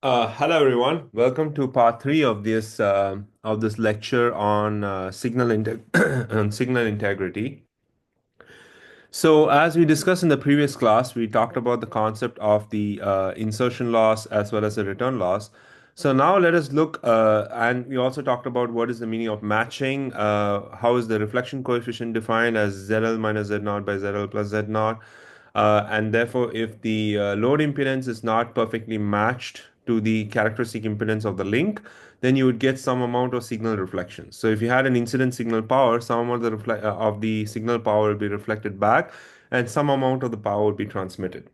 Hello everyone. Welcome to part three of this lecture on on signal integrity. So, as we discussed in the previous class, we talked about the concept of the insertion loss as well as the return loss. So now let us look, and we also talked about what is the meaning of matching. How is the reflection coefficient defined as ZL minus Z naught by ZL plus Z naught? And therefore, if the load impedance is not perfectly matched to the characteristic impedance of the link, then you would get some amount of signal reflection. So if you had an incident signal power, some amount of the signal power will be reflected back, and some amount of the power will be transmitted.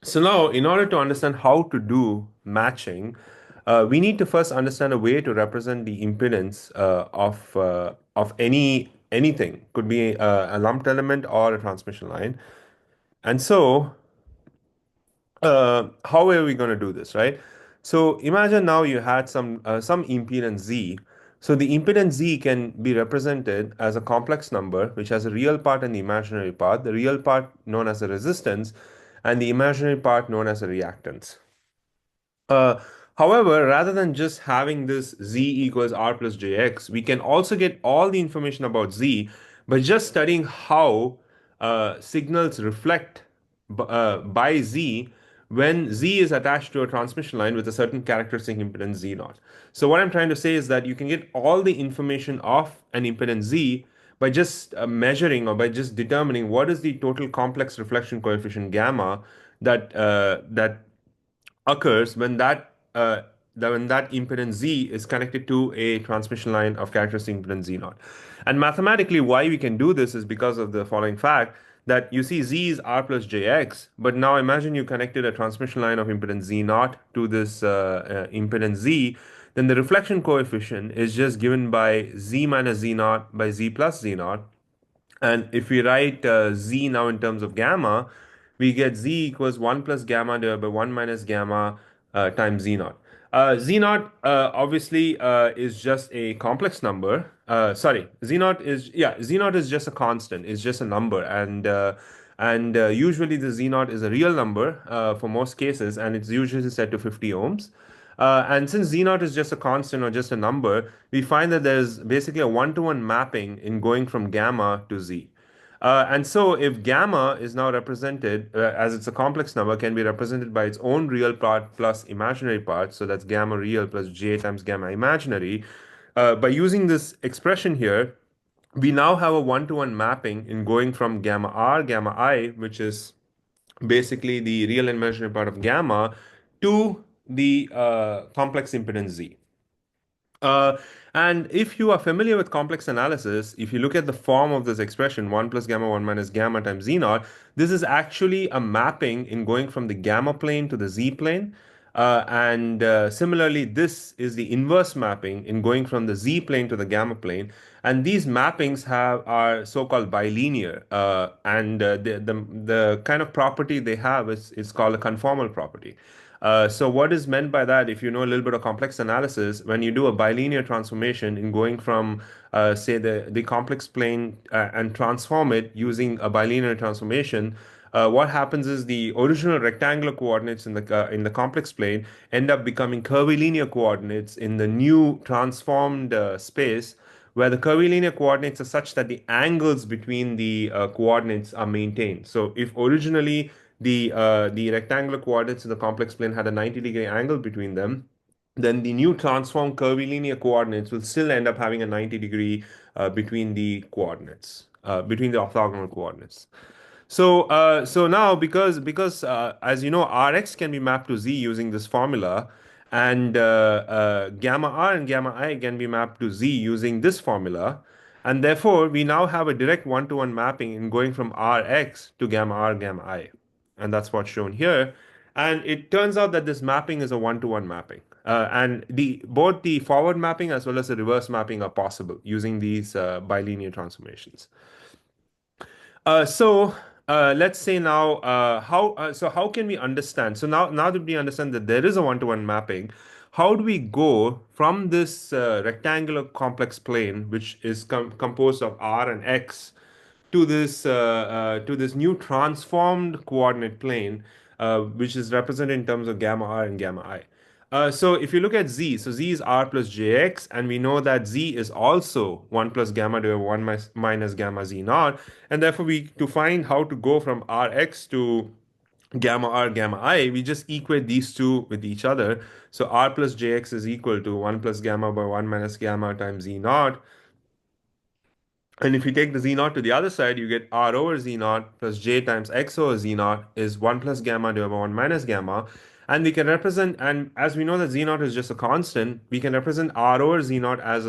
So now, in order to understand how to do matching, we need to first understand a way to represent the impedance of anything. Could be a lumped element or a transmission line. And so how are we going to do this, right? So imagine now you had some impedance Z. So the impedance Z can be represented as a complex number, which has a real part and the imaginary part, the real part known as a resistance, and the imaginary part known as a reactance. Uh, However, rather than just having this z equals r plus jx, we can also get all the information about z by just studying how signals reflect by z when z is attached to a transmission line with a certain characteristic impedance z naught. So what I'm trying to say is that you can get all the information of an impedance z by just measuring or by just determining what is the total complex reflection coefficient gamma that occurs when that impedance Z is connected to a transmission line of characteristic impedance Z naught. And mathematically, why we can do this is because of the following fact that you see Z is R plus JX, but now imagine you connected a transmission line of impedance Z naught to this impedance Z, then the reflection coefficient is just given by Z minus Z naught by Z plus Z naught, and if we write z now in terms of gamma, we get z equals 1 plus gamma divided by 1 minus gamma times z naught. Z naught obviously is just a complex number. Sorry, z naught is just a constant. It's just a number, and usually the z naught is a real number for most cases, and it's usually set to 50 ohms. And since Z naught is just a constant or just a number, we find that there's basically a one-to-one mapping in going from gamma to Z. And so if gamma is now represented, as it's a complex number, can be represented by its own real part plus imaginary part, so that's gamma real plus j times gamma imaginary. By using this expression here, we now have a one-to-one mapping in going from gamma r, gamma I, which is basically the real and imaginary part of gamma, to the complex impedance Z. Uh, and if you are familiar with complex analysis, if you look at the form of this expression, 1 plus gamma 1 minus gamma times z naught, this is actually a mapping in going from the gamma plane to the z plane. And similarly, this is the inverse mapping in going from the z plane to the gamma plane. And these mappings are so-called bilinear. And the kind of property they have is called a conformal property. So what is meant by that, if you know a little bit of complex analysis, when you do a bilinear transformation in going from, say, the complex plane and transform it using a bilinear transformation, what happens is the original rectangular coordinates in the complex plane end up becoming curvilinear coordinates in the new transformed space, where the curvilinear coordinates are such that the angles between the coordinates are maintained. So if originally the rectangular coordinates in the complex plane had a 90-degree angle between them, then the new transformed curvilinear coordinates will still end up having a 90-degree between the coordinates, between the orthogonal coordinates. So now because as you know, Rx can be mapped to Z using this formula, and gamma R and gamma I can be mapped to Z using this formula, and therefore we now have a direct one-to-one mapping in going from Rx to gamma R gamma I, and that's what's shown here. And it turns out that this mapping is a one-to-one mapping, and the both the forward mapping as well as the reverse mapping are possible using these bilinear transformations. So let's say now how can we understand? So now that we understand that there is a one-to-one mapping, how do we go from this rectangular complex plane, which is composed of r and x, to this new transformed coordinate plane, which is represented in terms of gamma r and gamma I? So if you look at z, so z is r plus jx, and we know that z is also 1 plus gamma divided by 1 minus gamma z naught, and therefore to find how to go from rx to gamma r gamma I, we just equate these two with each other. So r plus jx is equal to 1 plus gamma by 1 minus gamma times z naught. And if you take the z naught to the other side, you get r over z naught plus j times x over z naught is 1 plus gamma divided by 1 minus gamma. And we can represent, and as we know that z naught is just a constant, we can represent r over z naught as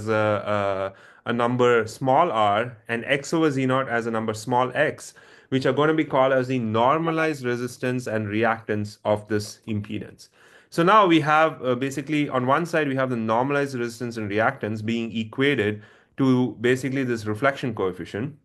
a number small r, and x over z naught as a number small x, which are going to be called as the normalized resistance and reactance of this impedance. So now we have basically on one side we have the normalized resistance and reactance being equated to basically this reflection coefficient.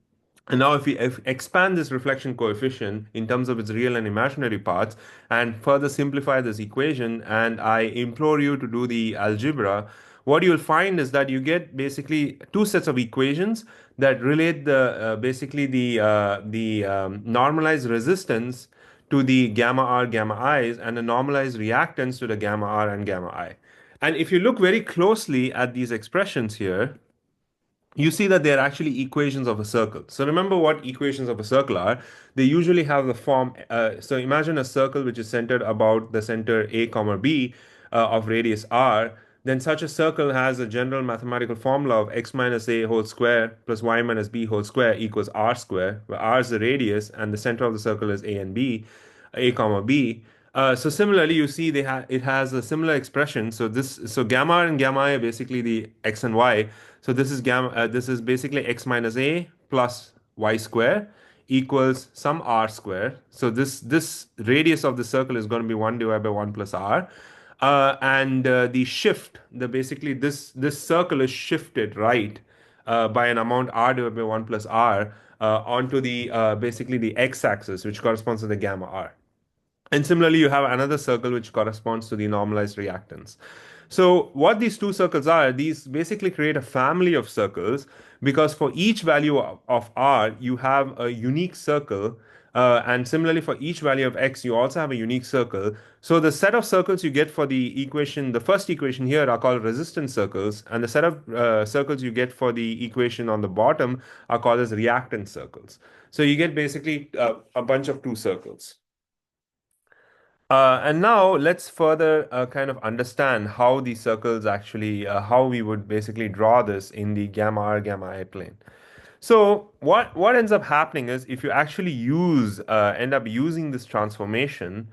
And now, if we expand this reflection coefficient in terms of its real and imaginary parts and further simplify this equation, and I implore you to do the algebra, what you'll find is that you get basically two sets of equations that relate the normalized resistance to the gamma r gamma i's and the normalized reactance to the gamma r and gamma I. And if you look very closely at these expressions here, you see that they're actually equations of a circle. So remember what equations of a circle are. They usually have the form. So imagine a circle which is centered about the center A comma B of radius r. Then such a circle has a general mathematical formula of x minus a whole square plus y minus b whole square equals r square, where r is the radius and the center of the circle is a and b, a comma b. So similarly, you see it has a similar expression. So gamma and gamma are basically the x and y. So this is gamma. This is basically x minus a plus y square equals some r square. So this radius of the circle is going to be 1 divided by 1 plus r. And the shift, the basically this circle is shifted right by an amount r divided by 1 plus r onto the basically the x-axis, which corresponds to the gamma r. And similarly, you have another circle which corresponds to the normalized reactance. So what these two circles are, these basically create a family of circles because for each value of r, you have a unique circle. And similarly, for each value of x, you also have a unique circle. So the set of circles you get for the equation, the first equation here are called resistance circles, and the set of circles you get for the equation on the bottom are called as reactance circles. So you get basically a bunch of two circles. And now let's further kind of understand how these circles actually, how we would basically draw this in the gamma r gamma I plane. So what ends up happening is if you actually end up using this transformation,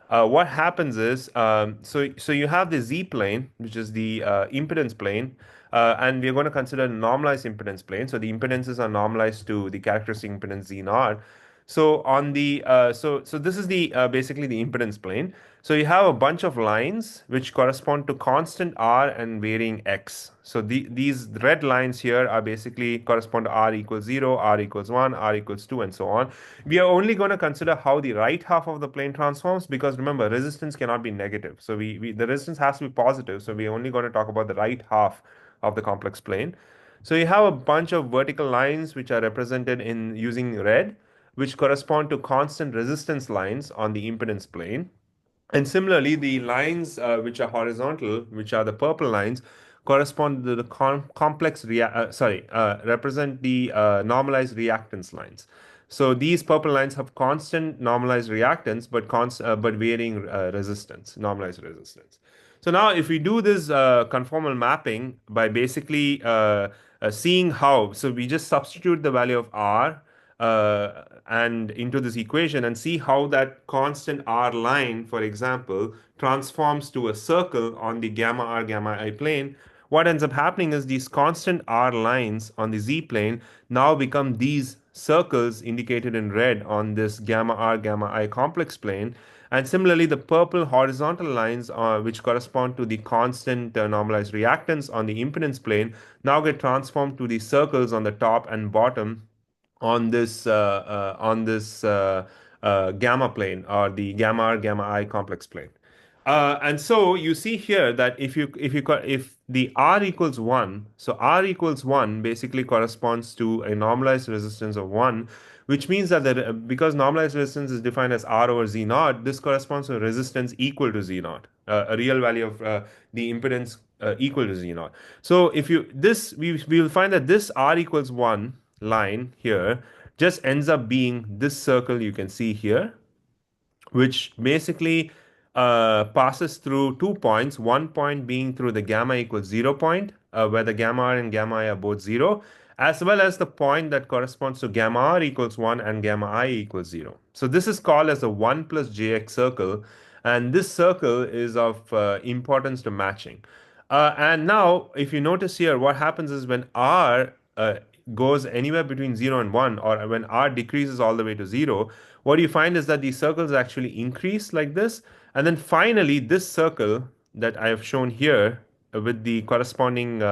what happens is so you have the z plane, which is the impedance plane, and we're going to consider normalized impedance plane. So the impedances are normalized to the characteristic impedance z naught. So on the so this is the basically the impedance plane. So you have a bunch of lines which correspond to constant r and varying x. So these red lines here are basically correspond to r equals 0, r equals 1, r equals 2, and so on. We are only going to consider how the right half of the plane transforms because remember, resistance cannot be negative. So the resistance has to be positive. So we're only going to talk about the right half of the complex plane. So you have a bunch of vertical lines which are represented in using red, which correspond to constant resistance lines on the impedance plane. And similarly, the lines which are horizontal, which are the purple lines, correspond to the represent the normalized reactance lines. So these purple lines have constant normalized reactance, but varying resistance, normalized resistance. So now, if we do this conformal mapping by basically seeing how, so we just substitute the value of r and into this equation and see how that constant r line, for example, transforms to a circle on the gamma r gamma I plane. What ends up happening is these constant r lines on the z plane now become these circles indicated in red on this gamma r gamma I complex plane. And similarly, the purple horizontal lines, which correspond to the constant normalized reactance on the impedance plane, now get transformed to the circles on the top and bottom on this gamma plane or the gamma r gamma I complex plane. And so you see here that if the r equals 1, so r equals 1 basically corresponds to a normalized resistance of 1, which means that because normalized resistance is defined as R over Z naught, this corresponds to a resistance equal to Z naught, a real value of the impedance equal to Z naught. So if you this we will find that this R equals 1 line here just ends up being this circle you can see here, which basically passes through 2 points, one point being through the gamma equals 0 point, where the gamma r and gamma I are both 0, as well as the point that corresponds to gamma r equals 1 and gamma I equals 0. So this is called as the 1 plus jx circle, and this circle is of importance to matching. And now, if you notice here, what happens is when r goes anywhere between 0 and 1, or when r decreases all the way to 0, what you find is that these circles actually increase like this. And then finally, this circle that I have shown here with the corresponding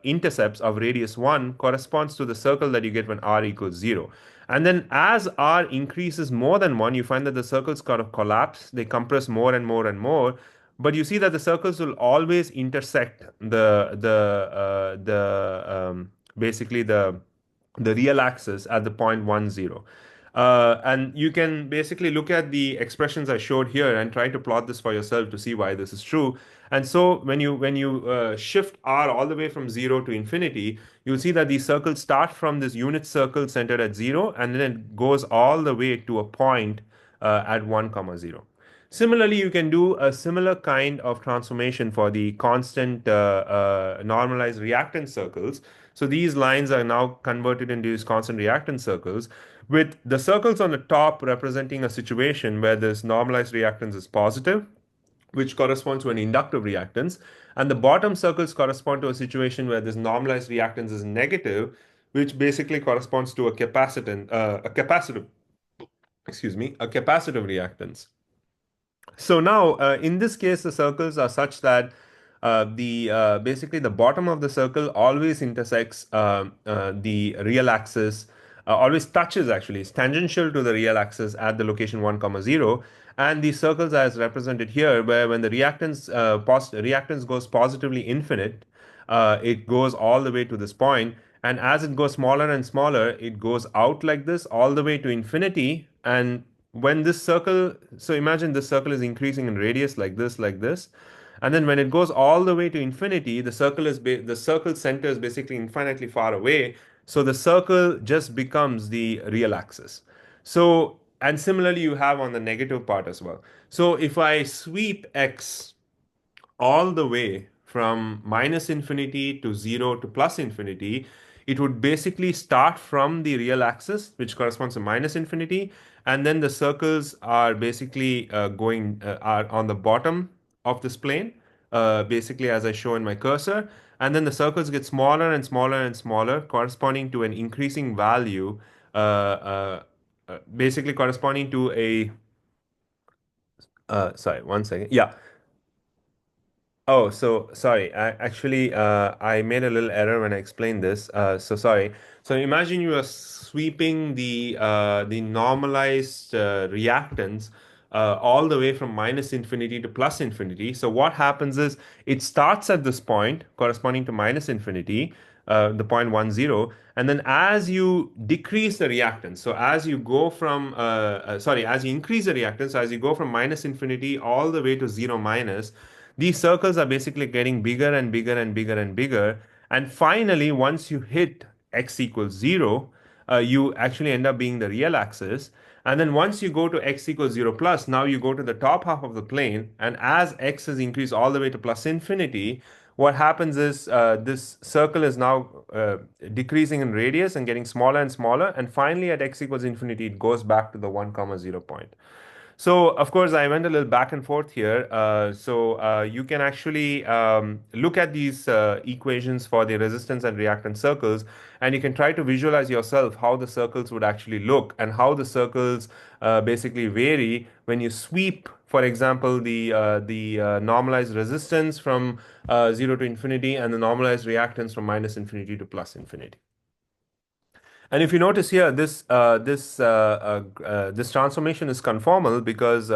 intercepts of radius 1 corresponds to the circle that you get when r equals 0. And then as r increases more than 1, you find that the circles kind of collapse, they compress more and more and more. But you see that the circles will always intersect basically the real axis at the point 1, 0. And you can basically look at the expressions I showed here and try to plot this for yourself to see why this is true. And so when you shift r all the way from 0 to infinity, you'll see that these circles start from this unit circle centered at 0, and then it goes all the way to a point at 1 comma 0. Similarly, you can do a similar kind of transformation for the constant normalized reactance circles. So these lines are now converted into these constant reactance circles, with the circles on the top representing a situation where this normalized reactance is positive, which corresponds to an inductive reactance, and the bottom circles correspond to a situation where this normalized reactance is negative, which basically corresponds to a a capacitive reactance. So now, in this case, the circles are such that the basically the bottom of the circle always intersects the real axis, always touches actually, is tangential to the real axis at the location 1 comma 0. And the circles as represented here, where when the reactance goes positively infinite, it goes all the way to this point, and as it goes smaller and smaller, it goes out like this all the way to infinity. And when this circle, so imagine this circle is increasing in radius like this, and then when it goes all the way to infinity, the circle center is basically infinitely far away, so the circle just becomes the real axis. So, and similarly you have on the negative part as well. So if I sweep x all the way from minus infinity to 0 to plus infinity, it would basically start from the real axis, which corresponds to minus infinity, and then the circles are basically are on the bottom of this plane, basically as I show in my cursor, and then the circles get smaller and smaller and smaller, corresponding to an increasing value, basically corresponding to a sorry, one second. Yeah, oh, so sorry. I made a little error when I explained this. So sorry. So imagine you are sweeping the normalized reactance all the way from minus infinity to plus infinity. So what happens is it starts at this point corresponding to minus infinity, the point 1, 0, and then as you decrease the reactance, so as you go from as you increase the reactance, so as you go from minus infinity all the way to 0 minus, these circles are basically getting bigger and bigger and bigger and bigger. And finally, once you hit x equals 0, you actually end up being the real axis. And then once you go to x equals 0 plus, now you go to the top half of the plane. And as x is increased all the way to plus infinity, what happens is this circle is now decreasing in radius and getting smaller and smaller. And finally, at x equals infinity, it goes back to the 1 comma 0 point. So, of course, I went a little back and forth here. You can actually look at these equations for the resistance and reactance circles, and you can try to visualize yourself how the circles would actually look and how the circles basically vary when you sweep, for example, the normalized resistance from 0 to infinity and the normalized reactance from minus infinity to plus infinity. And if you notice here, this transformation is conformal because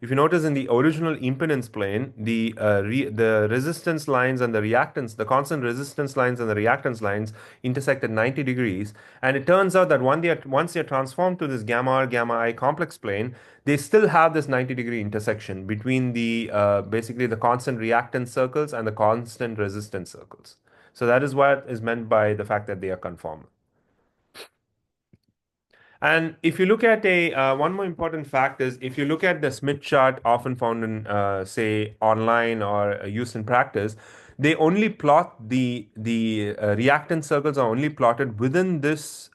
if you notice in the original impedance plane, the resistance lines and the reactance, the constant resistance lines and the reactance lines intersect at 90 degrees. And it turns out that once they're transformed to this gamma r gamma I complex plane, they still have this 90-degree intersection between the basically the constant reactance circles and the constant resistance circles. So that is what is meant by the fact that they are conformal. And if you look at a one more important fact is if you look at the Smith chart often found in say online or used in practice, they only plot the reactant circles are only plotted within this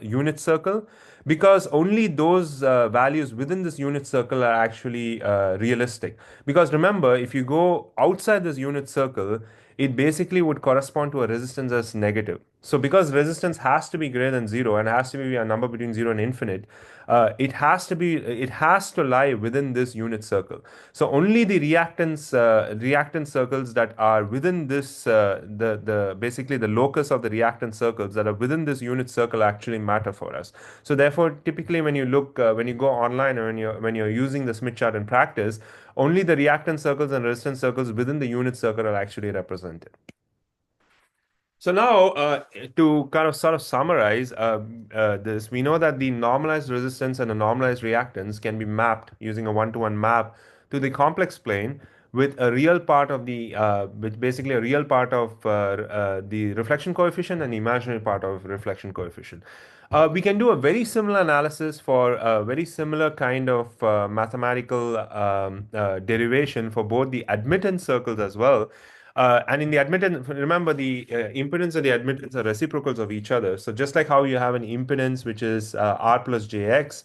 unit circle because only those values within this unit circle are actually realistic. Because remember, if you go outside this unit circle, it basically would correspond to a resistance as negative. So because resistance has to be greater than zero and has to be a number between zero and infinite, it has to lie within this unit circle. So only the reactance circles that are within this the basically the locus of the reactance circles that are within this unit circle actually matter for us. So therefore, typically when you look when you go online or when you're using the Smith chart in practice, only the reactance circles and resistance circles within the unit circle are actually represented. So now, to kind of sort of summarize this, we know that the normalized resistance and the normalized reactance can be mapped using a one-to-one map to the complex plane with a real part of with basically a real part of the reflection coefficient and the imaginary part of reflection coefficient. We can do a very similar analysis for a very similar kind of mathematical derivation for both the admittance circles as well. And in the admittance, remember the impedance and the admittance are reciprocals of each other. So just like how you have an impedance, which is R plus JX,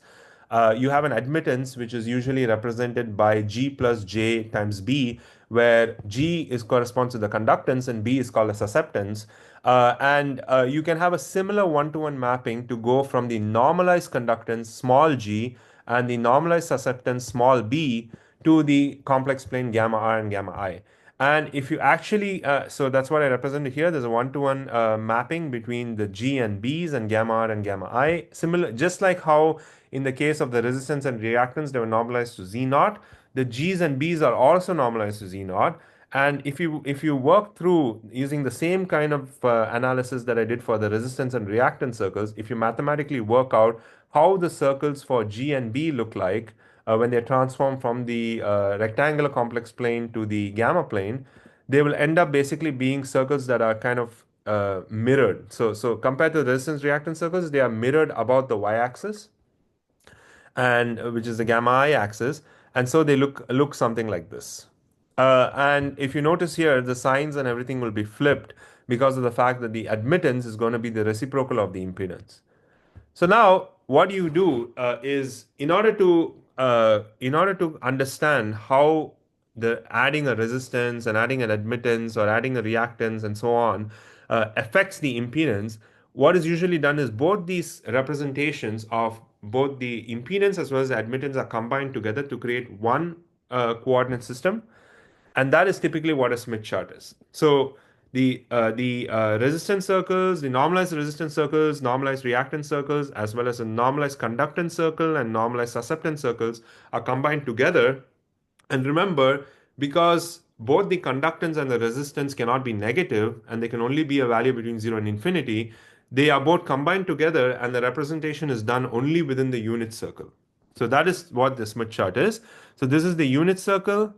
you have an admittance, which is usually represented by G plus J times B, where G is corresponds to the conductance and B is called a susceptance. And you can have a similar one-to-one mapping to go from the normalized conductance, small g, and the normalized susceptance, small b, to the complex plane gamma r and gamma I. And if you actually, so that's what I represented here. There's a one-to-one mapping between the G and B's and gamma R and gamma I. Similar, just like how in the case of the resistance and reactance, they were normalized to Z naught. The G's and B's are also normalized to Z naught. And if you work through using the same kind of analysis that I did for the resistance and reactance circles, if you mathematically work out how the circles for G and B look like, when they're transformed from the rectangular complex plane to the gamma plane, they will end up basically being circles that are kind of mirrored. So compared to the resistance reactance circles, they are mirrored about the y-axis, and which is the gamma I axis, and so they look something like this. And if you notice here, the signs and everything will be flipped because of the fact that the admittance is going to be the reciprocal of the impedance. So now, what you do is in order to understand how the adding a resistance and adding an admittance or adding a reactance and so on affects the impedance, what is usually done is both these representations of both the impedance as well as the admittance are combined together to create one coordinate system, and that is typically what a Smith chart is. So the resistance circles, the normalized resistance circles, normalized reactance circles, as well as a normalized conductance circle and normalized susceptance circles are combined together. And remember, because both the conductance and the resistance cannot be negative, and they can only be a value between 0 and infinity, they are both combined together, and the representation is done only within the unit circle. So that is what the Smith chart is. So this is the unit circle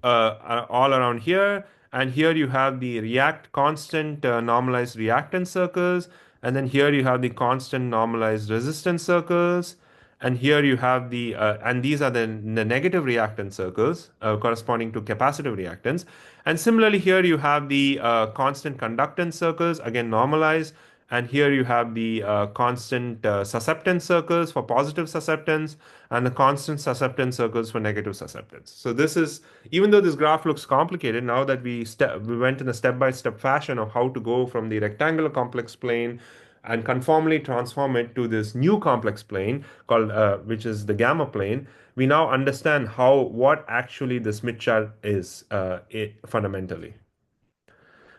all around here. And here you have the react constant normalized reactance circles. And then here you have the constant normalized resistance circles. And here you have and these are the negative reactance circles corresponding to capacitive reactance. And similarly, here you have the constant conductance circles, again normalized. And here you have the constant susceptance circles for positive susceptance and the constant susceptance circles for negative susceptance. So this is, even though this graph looks complicated, now that we went in a step-by-step fashion of how to go from the rectangular complex plane and conformally transform it to this new complex plane called, which is the gamma plane, we now understand what actually the Smith chart is fundamentally.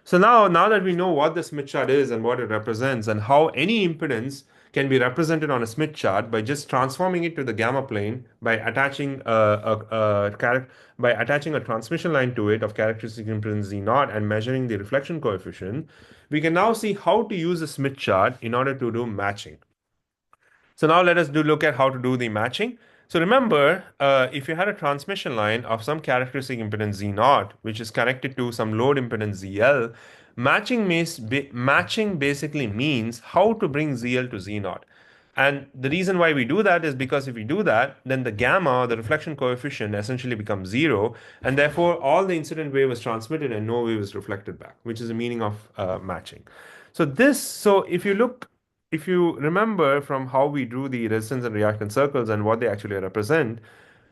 So now that we know what the Smith chart is and what it represents and how any impedance can be represented on a Smith chart by just transforming it to the gamma plane by attaching by attaching a transmission line to it of characteristic impedance Z naught and measuring the reflection coefficient, we can now see how to use a Smith chart in order to do matching. So now let us look at how to do the matching. So remember, if you had a transmission line of some characteristic impedance Z naught, which is connected to some load impedance ZL, matching basically means how to bring ZL to Z naught. And the reason why we do that is because if we do that, then the gamma, the reflection coefficient, essentially becomes zero, and therefore all the incident wave is transmitted and no wave is reflected back, which is the meaning of matching. So if you remember from how we drew the resistance and reactance circles and what they actually represent,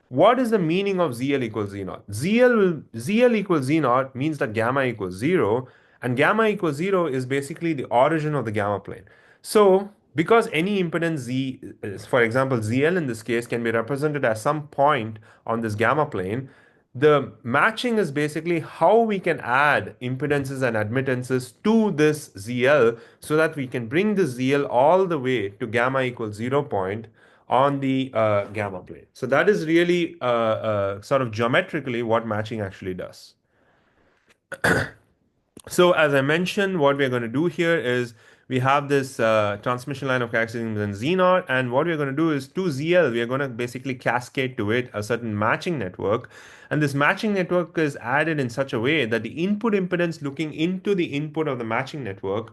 what is the meaning of ZL equals Z naught? ZL equals Z naught means that gamma equals zero, and gamma equals zero is basically the origin of the gamma plane. So, because any impedance Z, for example, ZL in this case, can be represented as some point on this gamma plane, the matching is basically how we can add impedances and admittances to this ZL so that we can bring the ZL all the way to gamma equals 0 point on the gamma plane. So that is really sort of geometrically what matching actually does. So as I mentioned, what we're going to do here is we have this transmission line of characteristics in Z naught, and what we're going to do is to ZL, we are going to basically cascade to it a certain matching network. And this matching network is added in such a way that the input impedance looking into the input of the matching network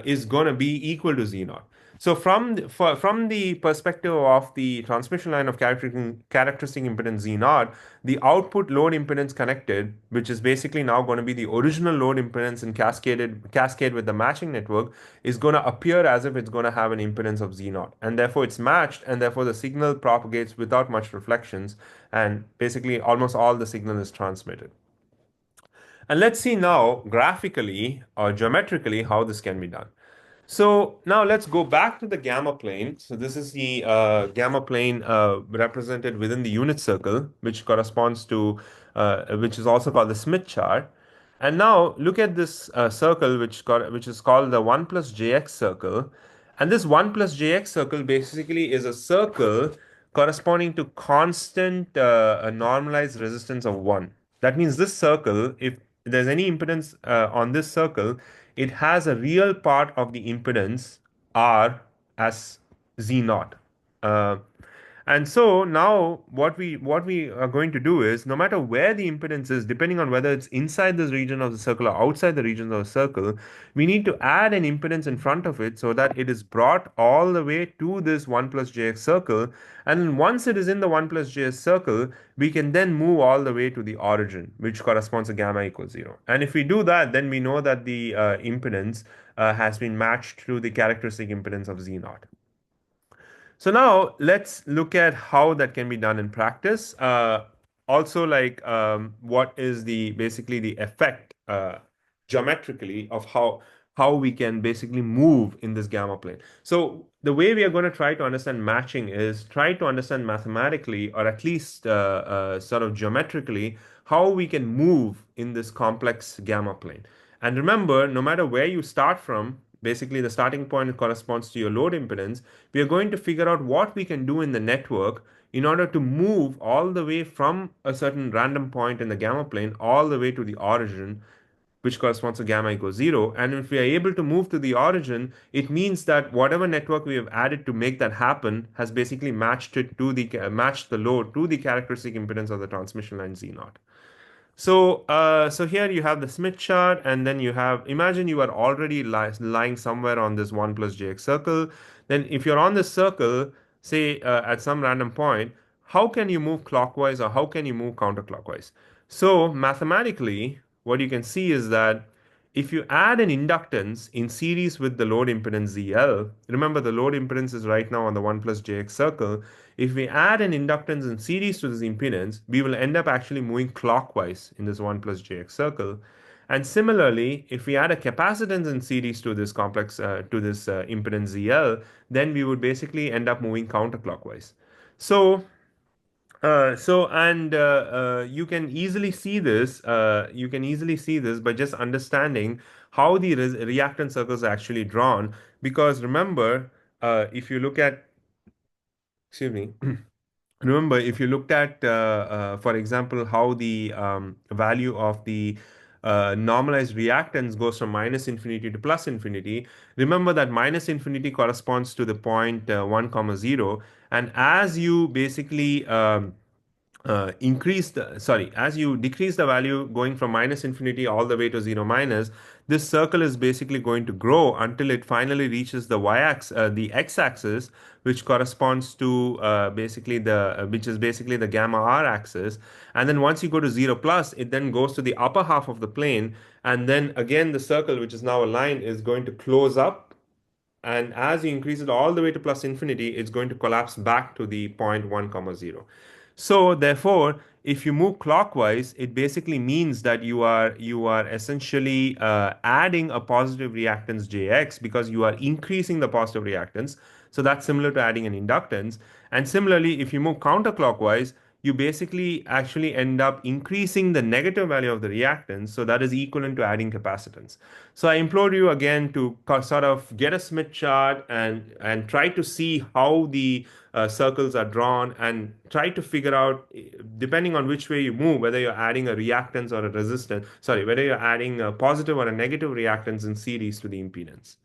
is going to be equal to Z naught. So from the perspective of the transmission line of characteristic impedance Z naught, the output load impedance connected, which is basically now going to be the original load impedance and cascade with the matching network, is going to appear as if it's going to have an impedance of Z naught, and therefore it's matched, and therefore the signal propagates without much reflections, and basically almost all the signal is transmitted. And let's see now graphically or geometrically how this can be done. So now let's go back to the gamma plane. So this is the gamma plane represented within the unit circle, which corresponds to, which is also called the Smith chart. And now look at this circle, which is called the 1 plus jx circle. And this 1 plus jx circle basically is a circle corresponding to constant a normalized resistance of 1. That means this circle, if there's any impedance on this circle, it has a real part of the impedance R as Z naught. Uh, and so now what we are going to do is no matter where the impedance is, depending on whether it's inside this region of the circle or outside the region of the circle, we need to add an impedance in front of it so that it is brought all the way to this 1 plus jx circle. And once it is in the 1 plus jx circle, we can then move all the way to the origin, which corresponds to gamma equals 0. And if we do that, then we know that the impedance has been matched to the characteristic impedance of Z naught. So now let's look at how that can be done in practice. Also, like what is the basically the effect geometrically of how we can basically move in this gamma plane. So the way we are going to try to understand matching is try to understand mathematically or at least sort of geometrically how we can move in this complex gamma plane. And remember, no matter where you start from, basically the starting point corresponds to your load impedance. We are going to figure out what we can do in the network in order to move all the way from a certain random point in the gamma plane all the way to the origin, which corresponds to gamma equals 0. And if we are able to move to the origin, it means that whatever network we have added to make that happen has basically matched the load to the characteristic impedance of the transmission line Z naught. So here you have the Smith chart, and then you have, imagine you are already lying somewhere on this 1 plus jx circle. Then if you're on this circle, say at some random point, how can you move clockwise or how can you move counterclockwise? So mathematically, what you can see is that if you add an inductance in series with the load impedance ZL, remember the load impedance is right now on the 1 plus jx circle. If we add an inductance in series to this impedance, we will end up actually moving clockwise in this 1 plus jx circle. And similarly, if we add a capacitance in series to this impedance ZL, then we would basically end up moving counterclockwise. So You can easily see this. You can easily see this by just understanding how the reactant circles are actually drawn. Because remember, if you look at, excuse me, remember if you looked at, for example, how the value of the normalized reactance goes from minus infinity to plus infinity. Remember that minus infinity corresponds to the point 1 comma 0, and as you basically as you decrease the value going from minus infinity all the way to 0 minus, this circle is basically going to grow until it finally reaches the y-axis, the x-axis, which corresponds to which is basically the gamma r axis. And then once you go to 0 plus, it then goes to the upper half of the plane, and then again the circle, which is now aligned, is going to close up, and as you increase it all the way to plus infinity, it's going to collapse back to the point 1 comma 0. So therefore, if you move clockwise, it basically means that you are essentially adding a positive reactance Jx, because you are increasing the positive reactance. So that's similar to adding an inductance. And similarly, if you move counterclockwise, you basically actually end up increasing the negative value of the reactance. So that is equivalent to adding capacitance. So I implore you again to sort of get a Smith chart and try to see how the circles are drawn, and try to figure out, depending on which way you move, whether you're adding a reactance or a resistance, sorry, whether you're adding a positive or a negative reactance in series to the impedance.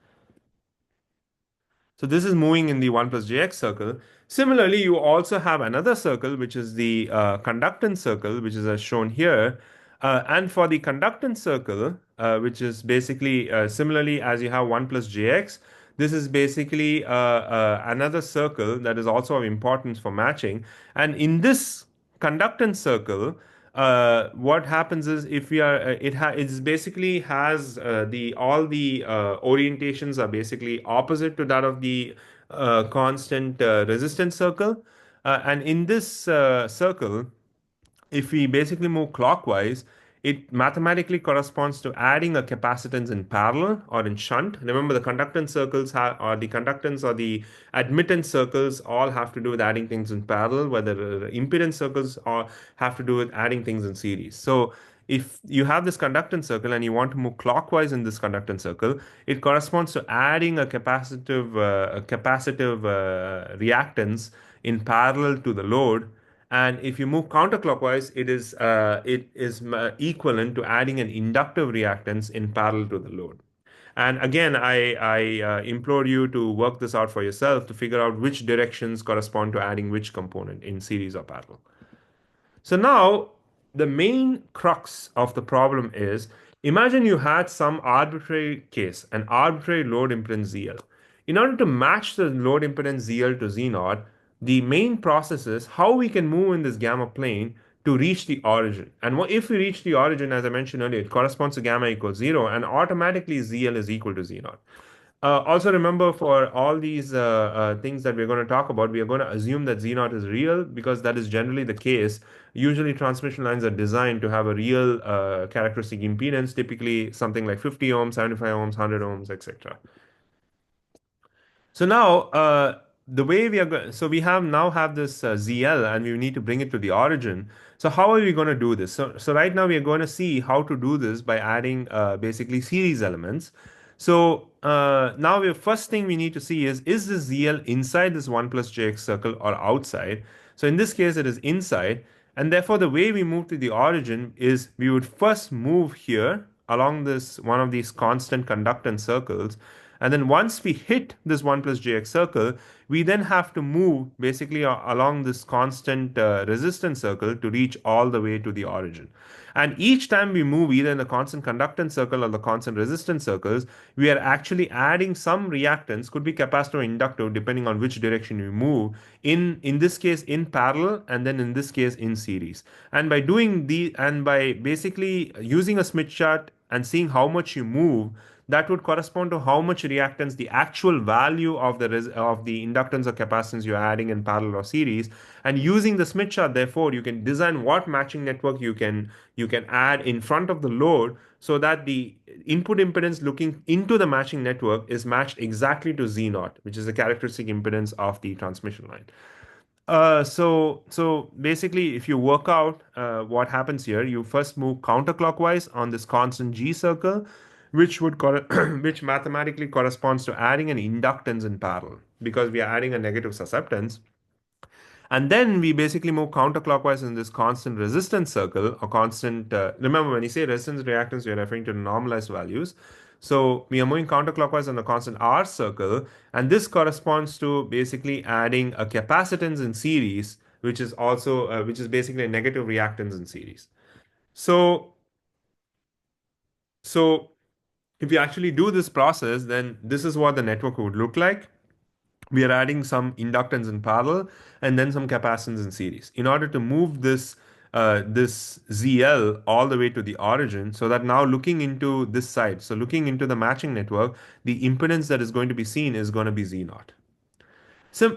So this is moving in the 1 plus jx circle. Similarly, you also have another circle, which is the conductance circle, which is as shown here. And for the conductance circle, which is basically similarly as you have 1 plus jx, this is basically another circle that is also of importance for matching. And in this conductance circle, what happens is, if we are it basically has the all the orientations are basically opposite to that of the constant resistance circle, and in this circle, if we basically move clockwise, it mathematically corresponds to adding a capacitance in parallel or in shunt. Remember, the conductance circles have, or the conductance or the admittance circles, all have to do with adding things in parallel, whether the impedance circles or have to do with adding things in series. So if you have this conductance circle and you want to move clockwise in this conductance circle, it corresponds to adding a capacitive reactance in parallel to the load. And if you move counterclockwise, it is equivalent to adding an inductive reactance in parallel to the load. And again, I implore you to work this out for yourself to figure out which directions correspond to adding which component in series or parallel. So now the main crux of the problem is, imagine you had some arbitrary case, an arbitrary load impedance ZL. In order to match the load impedance ZL to Z naught, the main process is how we can move in this gamma plane to reach the origin. And if we reach the origin, as I mentioned earlier, it corresponds to gamma equals 0, and automatically ZL is equal to Z naught. Also remember, for all these things that we're going to talk about, we are going to assume that Z naught is real, because that is generally the case. Usually transmission lines are designed to have a real characteristic impedance, typically something like 50 ohms, 75 ohms, 100 ohms, etc. So now, the way we are going, so we have now have this ZL, and we need to bring it to the origin. So how are we going to do this? So right now we are going to see how to do this by adding basically series elements. So now the first thing we need to see is this ZL inside this 1 plus jx circle or outside? So in this case, it is inside. And therefore, the way we move to the origin is we would first move here along this one of these constant conductance circles. And then once we hit this 1 plus jx circle, we then have to move basically along this constant resistance circle to reach all the way to the origin. And each time we move either in the constant conductance circle or the constant resistance circles, we are actually adding some reactance, could be capacitor or inductor, depending on which direction we move, in this case in parallel, and then in this case in series. And by basically using a Smith chart and seeing how much you move, that would correspond to how much reactance, the actual value of the inductance or capacitance you're adding in parallel or series. And using the Smith chart, therefore, you can design what matching network you can add in front of the load, so that the input impedance looking into the matching network is matched exactly to Z naught, which is the characteristic impedance of the transmission line. So basically, if you work out what happens here, you first move counterclockwise on this constant G circle, which which mathematically corresponds to adding an inductance in parallel because we are adding a negative susceptance. And then we basically move counterclockwise in this constant resistance circle or constant. Remember, when you say resistance reactance, we are referring to normalized values. So we are moving counterclockwise on the constant R circle, and this corresponds to basically adding a capacitance in series, which is basically a negative reactance in series. So so if you actually do this process, then this is what the network would look like. We are adding some inductance in parallel and then some capacitance in series in order to move this ZL all the way to the origin, so that now looking into this side, so looking into the matching network, the impedance that is going to be seen is going to be Z naught. So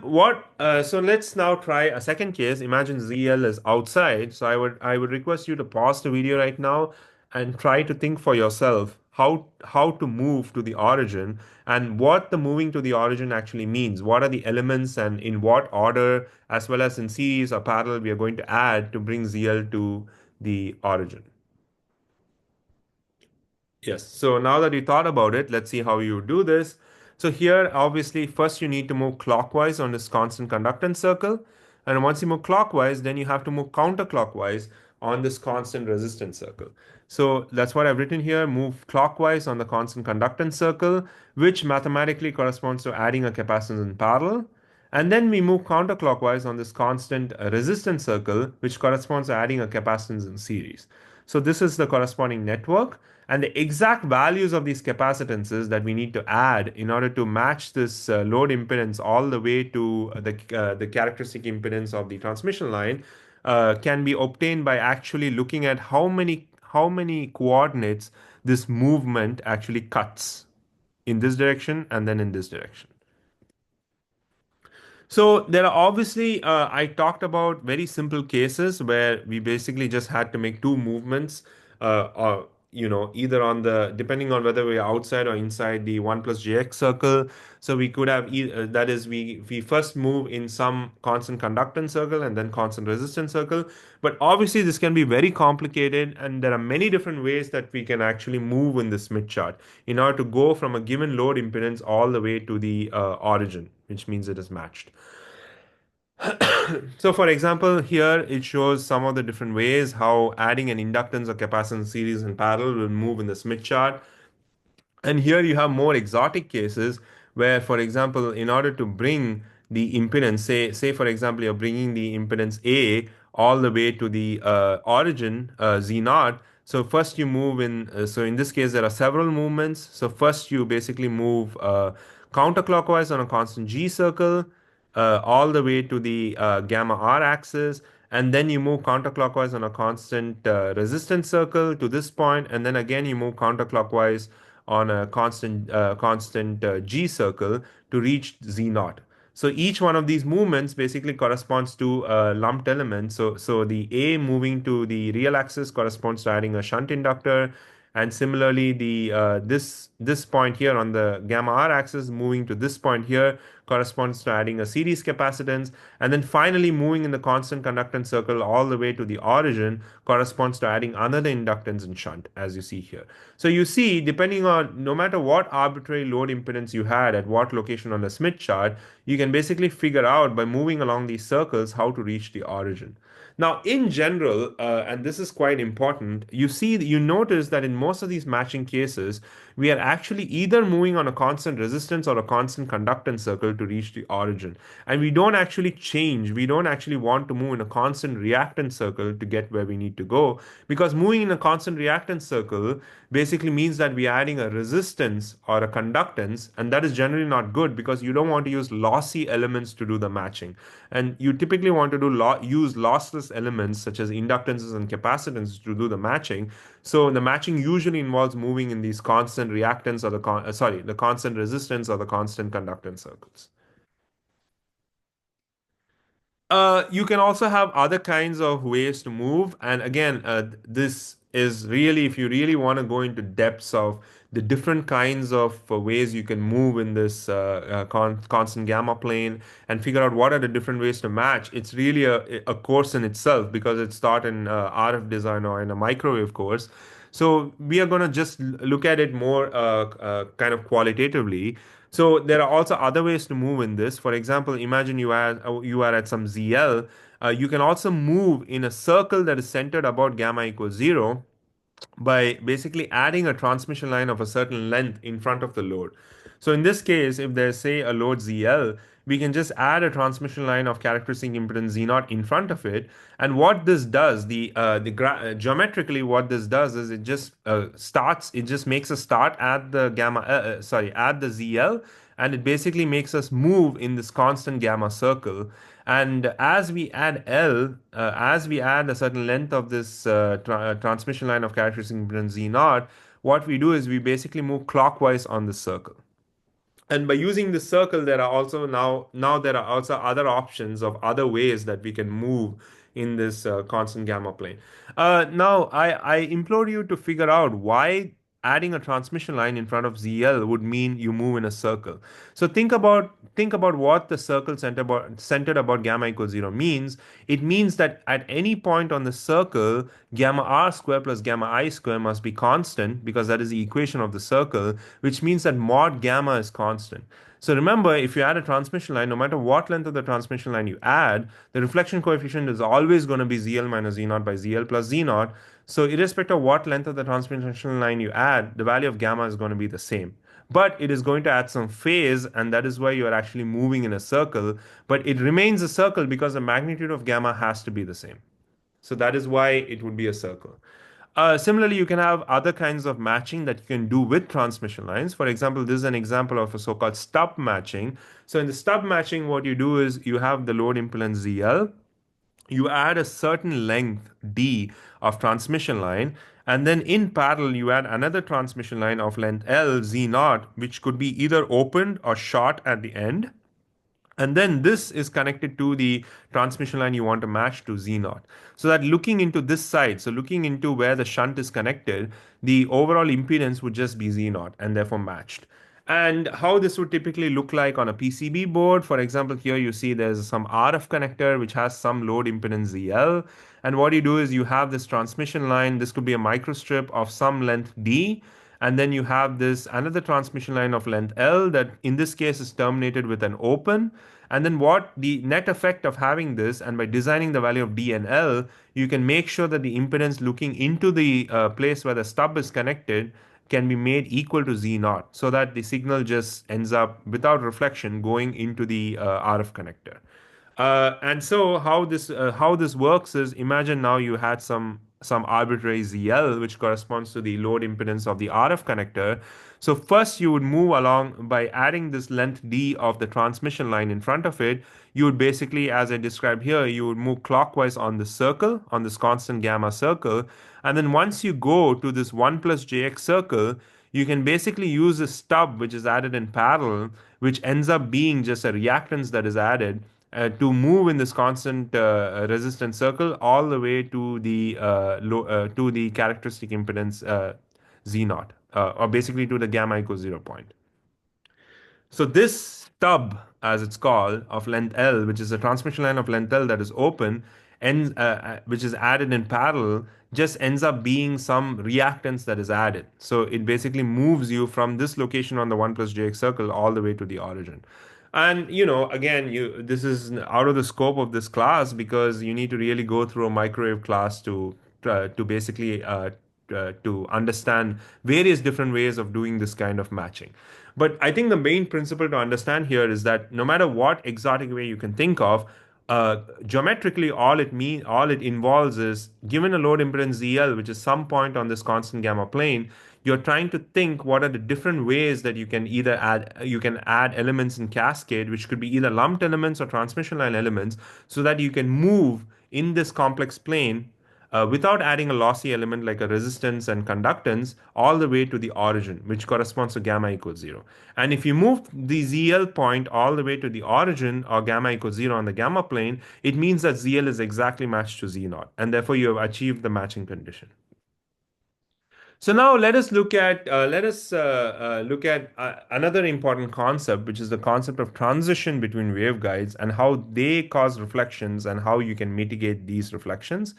let's now try a second case. Imagine ZL is outside. So I would request you to pause the video right now and try to think for yourself how to move to the origin and what the moving to the origin actually means. What are the elements and in what order, as well as in series or parallel, we are going to add to bring ZL to the origin. Yes. So now that you thought about it, let's see how you do this. So here, obviously, first you need to move clockwise on this constant conductance circle. And once you move clockwise, then you have to move counterclockwise on this constant resistance circle. So that's what I've written here. Move clockwise on the constant conductance circle, which mathematically corresponds to adding a capacitance in parallel. And then we move counterclockwise on this constant resistance circle, which corresponds to adding a capacitance in series. So this is the corresponding network. And the exact values of these capacitances that we need to add in order to match this load impedance all the way to the characteristic impedance of the transmission line can be obtained by actually looking at how many coordinates this movement actually cuts in this direction and then in this direction. So there are obviously, I talked about very simple cases where we basically just had to make two movements, or either on the depending on whether we're outside or inside the 1 plus jx circle. So we could have that is we first move in some constant conductance circle and then constant resistance circle. But obviously this can be very complicated, and there are many different ways that we can actually move in the Smith chart in order to go from a given load impedance all the way to the origin, which means it is matched. So for example, here it shows some of the different ways how adding an inductance or capacitance series in parallel will move in the Smith chart. And here you have more exotic cases where, for example, in order to bring the impedance, say for example, you're bringing the impedance A all the way to the origin Z naught. So first you move in. So in this case, there are several movements. So first you basically move counterclockwise on a constant G circle all the way to the gamma R axis, and then you move counterclockwise on a constant resistance circle to this point, and then again you move counterclockwise on a constant G circle to reach Z naught. So each one of these movements basically corresponds to a lumped element. So the A moving to the real axis corresponds to adding a shunt inductor, and similarly this point here on the gamma R axis moving to this point here corresponds to adding a series capacitance, and then finally moving in the constant conductance circle all the way to the origin corresponds to adding another inductance in shunt, as you see here. So you see, depending on no matter what arbitrary load impedance you had at what location on the Smith chart, you can basically figure out by moving along these circles how to reach the origin. Now, in general, and this is quite important, you notice that in most of these matching cases, we are actually either moving on a constant resistance or a constant conductance circle to reach the origin. And we don't actually change. We don't actually want to move in a constant reactance circle to get where we need to go, because moving in a constant reactance circle basically means that we are adding a resistance or a conductance, and that is generally not good because you don't want to use lossy elements to do the matching. And you typically want to use lossless elements such as inductances and capacitances to do the matching. So the matching usually involves moving in these constant reactance or the constant resistance or the constant conductance circles. You can also have other kinds of ways to move. And again, this is really, if you really want to go into depths of the different kinds of ways you can move in this constant gamma plane, and figure out what are the different ways to match. It's really a course in itself because it's taught in RF design or in a microwave course. So we are going to just look at it more kind of qualitatively. So there are also other ways to move in this. For example, imagine you are at some ZL. You can also move in a circle that is centered about gamma equals 0 by basically adding a transmission line of a certain length in front of the load. So in this case, if there's say a load ZL, we can just add a transmission line of characteristic impedance Z naught in front of it. And what this does, geometrically, what this does is it just makes a start at the at the ZL, and it basically makes us move in this constant gamma circle. And as we add as we add a certain length of this transmission line of characteristic impedance Z naught, what we do is we basically move clockwise on the circle. And by using this circle, there are also now there are also other options of other ways that we can move in this constant gamma plane. Now I implore you to figure out why adding a transmission line in front of ZL would mean you move in a circle. So think about what the circle centered about gamma equals 0 means. It means that at any point on the circle, gamma r square plus gamma I square must be constant, because that is the equation of the circle, which means that mod gamma is constant. So remember, if you add a transmission line, no matter what length of the transmission line you add, the reflection coefficient is always going to be ZL minus Z naught by ZL plus Z naught. So irrespective of what length of the transmission line you add, the value of gamma is going to be the same. But it is going to add some phase, and that is why you are actually moving in a circle. But it remains a circle because the magnitude of gamma has to be the same. So that is why it would be a circle. Similarly, you can have other kinds of matching that you can do with transmission lines. For example, this is an example of a so-called stub matching. So in the stub matching, what you do is you have the load impedance ZL, you add a certain length D of transmission line, and then in parallel, you add another transmission line of length L, Z naught, which could be either opened or short at the end. And then this is connected to the transmission line you want to match to Z naught. So that looking into this side, so looking into where the shunt is connected, the overall impedance would just be Z naught and therefore matched. And how this would typically look like on a PCB board, for example, here you see there's some RF connector which has some load impedance ZL. And what you do is you have this transmission line, this could be a microstrip of some length D, and then you have this another transmission line of length L that in this case is terminated with an open. And then what the net effect of having this, and by designing the value of D and L, you can make sure that the impedance looking into the place where the stub is connected can be made equal to Z naught, so that the signal just ends up without reflection going into the RF connector. And so how this works is, imagine now you had some arbitrary ZL which corresponds to the load impedance of the RF connector. So first you would move along by adding this length D of the transmission line in front of it. You would basically, as I described here, you would move clockwise on the circle, on this constant gamma circle. And then once you go to this 1 plus JX circle, you can basically use a stub which is added in parallel, which ends up being just a reactance that is added to move in this constant resistance circle all the way to the characteristic impedance Z naught, or basically to the gamma equals 0 point. So this stub, as it's called, of length L, which is a transmission line of length L that is open, and which is added in parallel, just ends up being some reactance that is added. So it basically moves you from this location on the 1 plus JX circle all the way to the origin. And again, this is out of the scope of this class because you need to really go through a microwave class to basically to understand various different ways of doing this kind of matching. But I think the main principle to understand here is that no matter what exotic way you can think of, geometrically, all it involves is, given a load impedance ZL, which is some point on this constant gamma plane, you're trying to think what are the different ways that you can add elements in cascade, which could be either lumped elements or transmission line elements, so that you can move in this complex plane without adding a lossy element like a resistance and conductance all the way to the origin, which corresponds to gamma equals 0. And if you move the ZL point all the way to the origin, or gamma equals 0 on the gamma plane, it means that ZL is exactly matched to Z naught, and therefore you have achieved the matching condition. So now let us look at another important concept, which is the concept of transition between waveguides and how they cause reflections and how you can mitigate these reflections.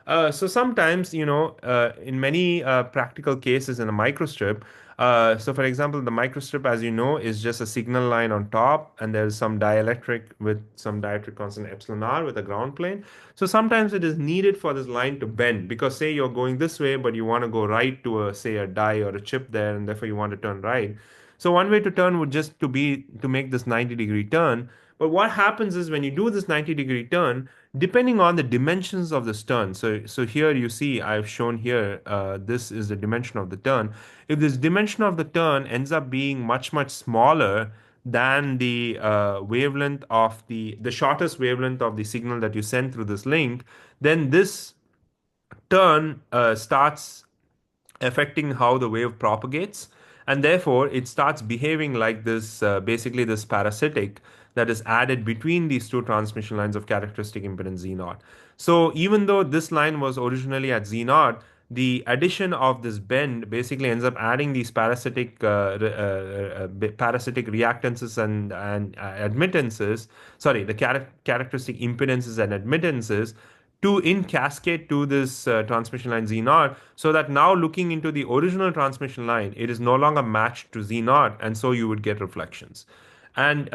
So sometimes, in many practical cases in a microstrip, so for example, the microstrip, as you know, is just a signal line on top, and there's some dielectric with some dielectric constant epsilon r with a ground plane. So sometimes it is needed for this line to bend because say you're going this way, but you want to go right to a say a die or a chip there, and therefore you want to turn right. So one way to turn would just to be to make this 90-degree turn. But what happens is when you do this 90-degree turn, depending on the dimensions of this turn. So here you see I've shown here this is the dimension of the turn. If this dimension of the turn ends up being much smaller than the wavelength of the shortest wavelength of the signal that you send through this link, then this turn starts affecting how the wave propagates, and therefore it starts behaving like this basically this parasitic that is added between these two transmission lines of characteristic impedance Z naught. So even though this line was originally at Z naught, the addition of this bend basically ends up adding these parasitic reactances and admittances, sorry, the characteristic impedances and admittances to in cascade to this transmission line Z naught, so that now looking into the original transmission line, it is no longer matched to Z naught, and so you would get reflections. And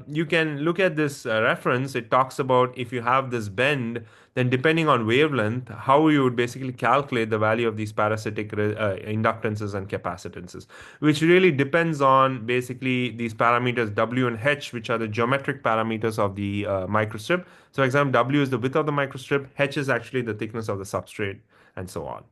you can look at this reference. It talks about if you have this bend, then depending on wavelength, how you would basically calculate the value of these parasitic inductances and capacitances, which really depends on basically these parameters W and H, which are the geometric parameters of the microstrip. So, example, W is the width of the microstrip, H is actually the thickness of the substrate, and so on.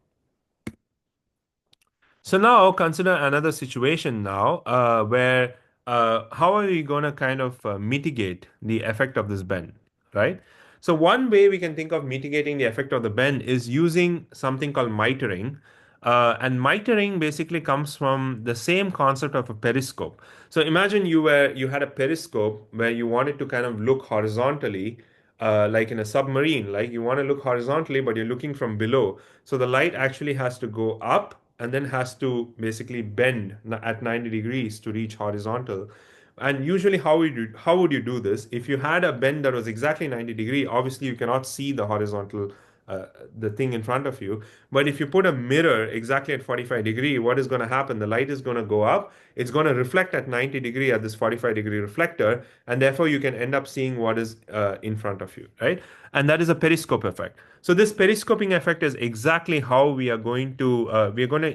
So now consider another situation now where how are we going to kind of mitigate the effect of this bend, right? So one way we can think of mitigating the effect of the bend is using something called mitering. And mitering basically comes from the same concept of a periscope. So imagine you had a periscope where you wanted to kind of look horizontally, like in a submarine, like you want to look horizontally, but you're looking from below. So the light actually has to go up and then has to basically bend at 90 degrees to reach horizontal. And usually, how would you do this? If you had a bend that was exactly 90-degree, obviously you cannot see the horizontal, the thing in front of you. But if you put a mirror exactly at 45-degree, what is going to happen? The light is going to go up. It's going to reflect at 90-degree at this 45-degree reflector, and therefore you can end up seeing what is in front of you, right? And that is a periscope effect. So this periscoping effect is exactly how we are going to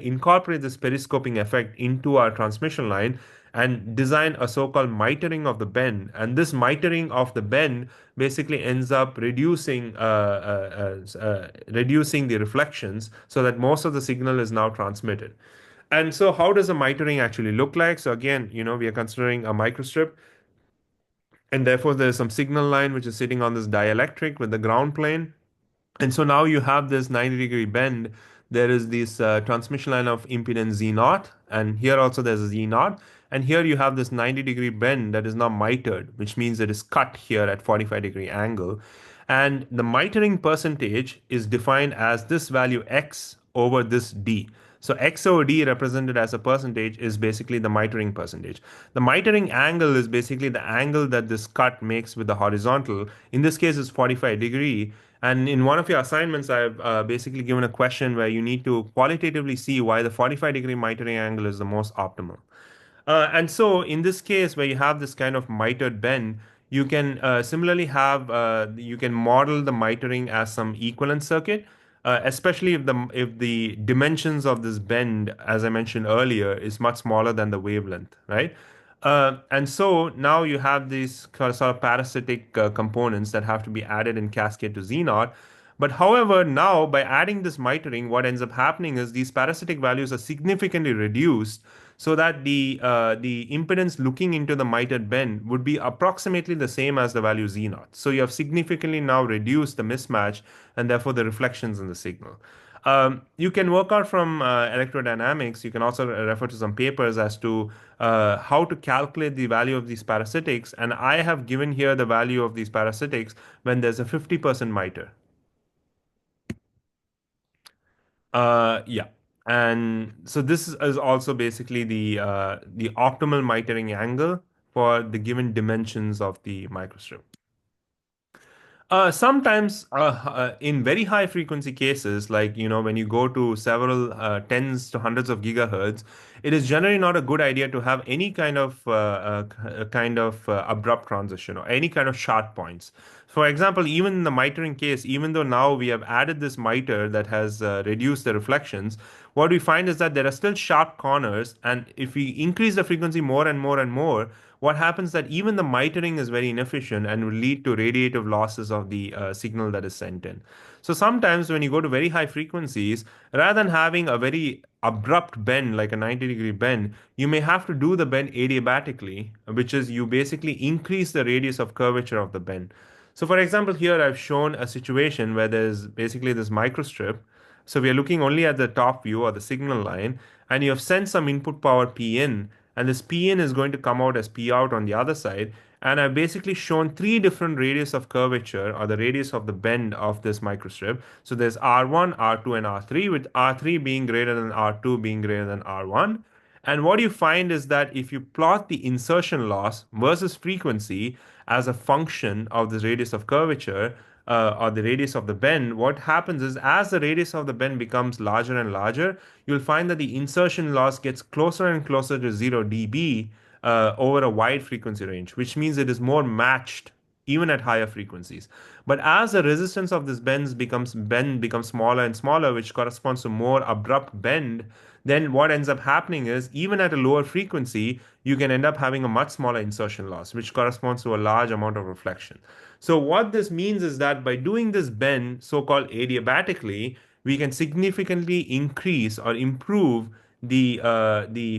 incorporate this periscoping effect into our transmission line and design a so-called mitering of the bend. And this mitering of the bend basically ends up reducing the reflections so that most of the signal is now transmitted. And so how does the mitering actually look like? So again, we are considering a microstrip, and therefore there's some signal line which is sitting on this dielectric with the ground plane. And so now you have this 90-degree bend. There is this transmission line of impedance Z naught, and here also there's a Z naught. And here you have this 90-degree bend that is now mitered, which means it is cut here at 45-degree angle. And the mitering percentage is defined as this value X over this D. So X over D represented as a percentage is basically the mitering percentage. The mitering angle is basically the angle that this cut makes with the horizontal. In this case, it's 45-degree. And in one of your assignments, I've basically given a question where you need to qualitatively see why the 45-degree mitering angle is the most optimal. And so in this case, where you have this kind of mitered bend, you can similarly you can model the mitering as some equivalent circuit, especially if the dimensions of this bend, as I mentioned earlier, is much smaller than the wavelength, right? And so now you have these sort of parasitic components that have to be added in cascade to Z naught. But however, now by adding this mitering, what ends up happening is these parasitic values are significantly reduced so that the impedance looking into the mitered bend would be approximately the same as the value Z naught. So you have significantly now reduced the mismatch and therefore the reflections in the signal. You can work out from electrodynamics. You can also refer to some papers as to how to calculate the value of these parasitics. And I have given here the value of these parasitics when there's a 50% miter. Yeah. And so this is also basically the optimal mitering angle for the given dimensions of the microstrip. Sometimes, in very high frequency cases, like when you go to several tens to hundreds of gigahertz, it is generally not a good idea to have any kind of abrupt transition or any kind of sharp points. For example, even in the mitering case, even though now we have added this miter that has reduced the reflections, what we find is that there are still sharp corners, and if we increase the frequency more and more and more, what happens that even the mitering is very inefficient and will lead to radiative losses of the signal that is sent in. So sometimes when you go to very high frequencies, rather than having a very abrupt bend like a 90-degree bend, you may have to do the bend adiabatically, which is you basically increase the radius of curvature of the bend. So for example, here I've shown a situation where there's basically this microstrip. So we are looking only at the top view or the signal line, and you have sent some input power P in, and this P in is going to come out as P out on the other side. And I've basically shown three different radius of curvature or the radius of the bend of this microstrip. So there's R1, R2, and R3, with R3 being greater than R2 being greater than R1. And what you find is that if you plot the insertion loss versus frequency as a function of the radius of curvature or the radius of the bend, what happens is as the radius of the bend becomes larger and larger, you'll find that the insertion loss gets closer and closer to 0 dB over a wide frequency range, which means it is more matched even at higher frequencies. But as the resistance of this bend becomes smaller and smaller, which corresponds to more abrupt bend, then what ends up happening is even at a lower frequency, you can end up having a much smaller insertion loss, which corresponds to a large amount of reflection. So what this means is that by doing this bend so-called adiabatically, we can significantly increase or improve the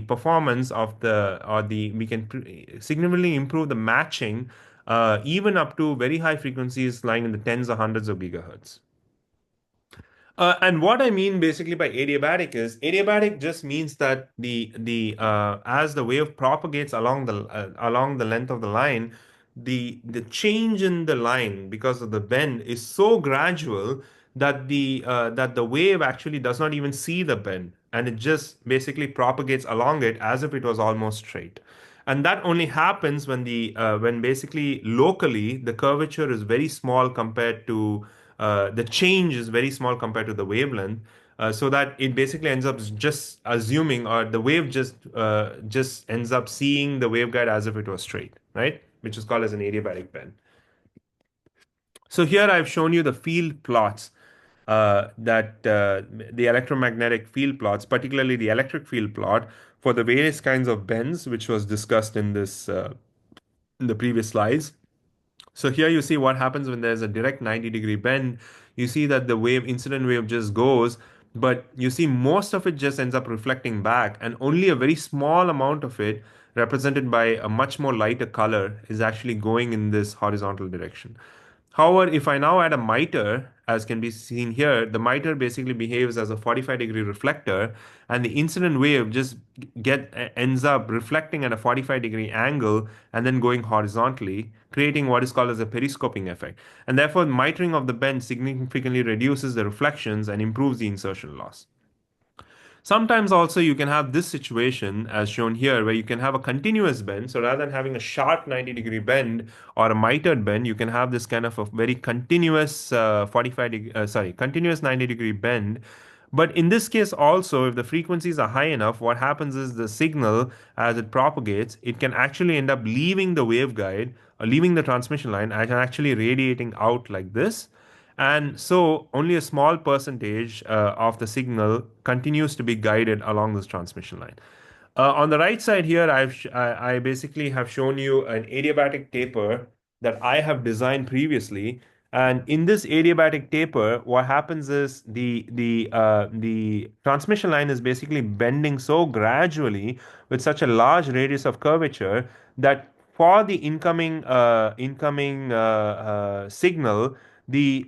performance of the or the we can significantly improve the matching even up to very high frequencies lying in the tens or hundreds of gigahertz. And what I mean basically by adiabatic is adiabatic just means that the as the wave propagates along the length of the line, the change in the line because of the bend is so gradual that the wave actually does not even see the bend, and it just basically propagates along it as if it was almost straight. And that only happens when basically locally the curvature is very small compared to the change is very small compared to the wavelength, so that it basically ends up just assuming, or the wave just ends up seeing the waveguide as if it was straight, right? Which is called as an adiabatic bend. So here I've shown you the field plots that the electromagnetic field plots, particularly the electric field plot for the various kinds of bends, which was discussed in the previous slides. So here you see what happens when there's a direct 90-degree bend. You see that the incident wave just goes, but you see most of it just ends up reflecting back, and only a very small amount of it, represented by a much more lighter color, is actually going in this horizontal direction. However, if I now add a miter, as can be seen here, the miter basically behaves as a 45-degree reflector, and the incident wave just ends up reflecting at a 45-degree angle and then going horizontally, creating what is called as a periscoping effect. And therefore, mitering of the bend significantly reduces the reflections and improves the insertion loss. Sometimes also you can have this situation as shown here where you can have a continuous bend. So rather than having a sharp 90-degree bend or a mitered bend, you can have this kind of a very continuous 90-degree bend. But in this case also, if the frequencies are high enough, what happens is the signal as it propagates, it can actually end up leaving the waveguide or leaving the transmission line and actually radiating out like this. And so only a small percentage of the signal continues to be guided along this transmission line. On the right side here, I basically have shown you an adiabatic taper that I have designed previously. And in this adiabatic taper, what happens is the transmission line is basically bending so gradually with such a large radius of curvature that for the incoming signal, the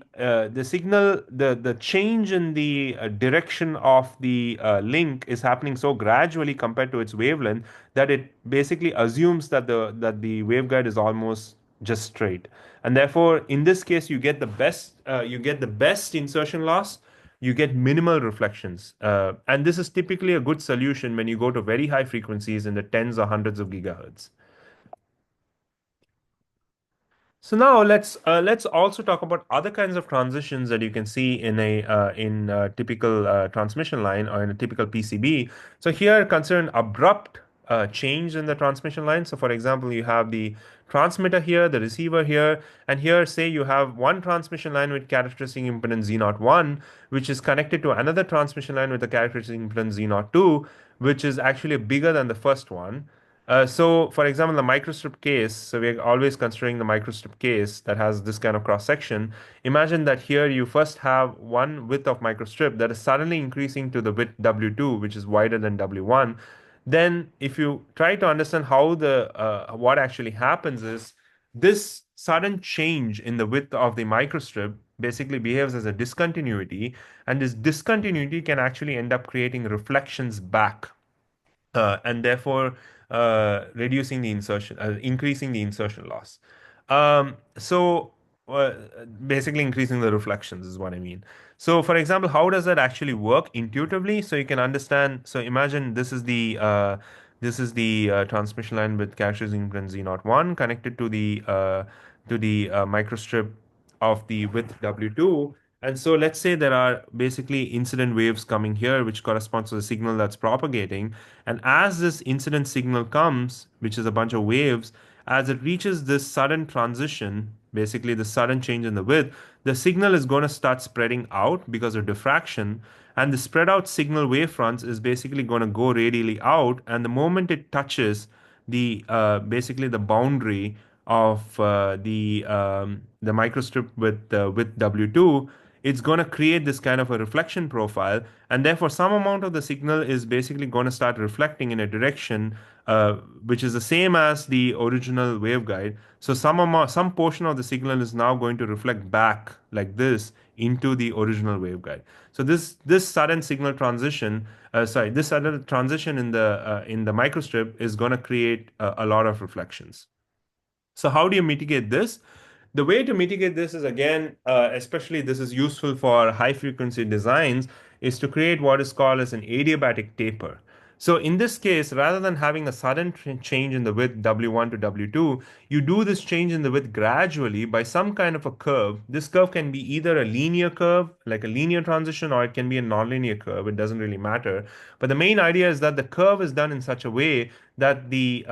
change in the direction of the link is happening so gradually compared to its wavelength that it basically assumes that the waveguide is almost just straight, and therefore in this case you get the best insertion loss, you get minimal reflections. And this is typically a good solution when you go to very high frequencies in the tens or hundreds of gigahertz. So now let's also talk about other kinds of transitions that you can see in a typical transmission line or in a typical PCB. So here consider an abrupt change in the transmission line. So for example, you have the transmitter here, the receiver here, and here say you have one transmission line with characteristic impedance Z01, which is connected to another transmission line with a characteristic impedance Z02, which is actually bigger than the first one. So, for example, the microstrip case, so we're always considering the microstrip case that has this kind of cross section. Imagine that here you first have one width of microstrip that is suddenly increasing to the width W2, which is wider than W1. Then, if you try to understand how what actually happens is this sudden change in the width of the microstrip basically behaves as a discontinuity, and this discontinuity can actually end up creating reflections back and therefore reducing the increasing the insertion loss. So basically increasing the reflections is what I mean. So for example, how does that actually work intuitively? So you can understand. So imagine this is the transmission line with characteristic impedance Z01 connected to the microstrip of the width W2. And so let's say there are basically incident waves coming here, which corresponds to the signal that's propagating. And as this incident signal comes, which is a bunch of waves, as it reaches this sudden transition, basically the sudden change in the width, the signal is going to start spreading out because of diffraction. And the spread out signal wavefronts is basically going to go radially out. And the moment it touches the basically the boundary of the microstrip with W2, it's going to create this kind of a reflection profile, and therefore some amount of the signal is basically going to start reflecting in a direction which is the same as the original waveguide. So some portion of the signal is now going to reflect back like this into the original waveguide. So this sudden signal transition, this sudden transition in the microstrip is going to create a lot of reflections. So how do you mitigate this? The way to mitigate this is again, especially this is useful for high frequency designs, is to create what is called as an adiabatic taper. So in this case, rather than having a sudden change in the width W1 to W2, you do this change in the width gradually by some kind of a curve. This curve can be either a linear curve, like a linear transition, or it can be a nonlinear curve. It doesn't really matter. But the main idea is that the curve is done in such a way that the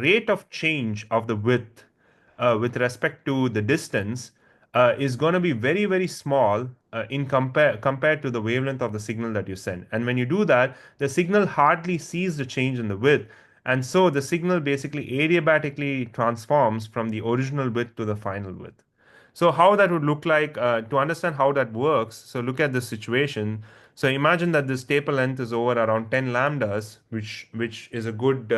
rate of change of the width with respect to the distance is going to be very, very small in compared to the wavelength of the signal that you send. And when you do that, the signal hardly sees the change in the width. And so the signal basically adiabatically transforms from the original width to the final width. So how that would look like to understand how that works. So look at this situation. So imagine that this taper length is over around 10 lambdas, which is a good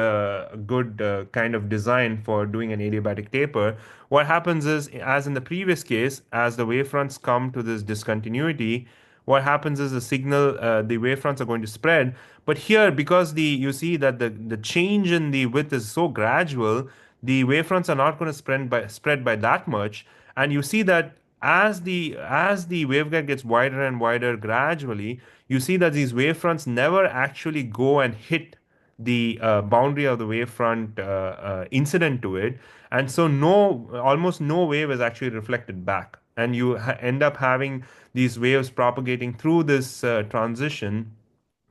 kind of design for doing an adiabatic taper. What happens is, as in the previous case, as the wavefronts come to this discontinuity, what happens is the wavefronts are going to spread. But here, because you see that the change in the width is so gradual, the wavefronts are not going to spread by that much. And you see that as the waveguide gets wider and wider gradually, you see that these wavefronts never actually go and hit the boundary of the wavefront incident to it, and so almost no wave is actually reflected back, and you end up having these waves propagating through this transition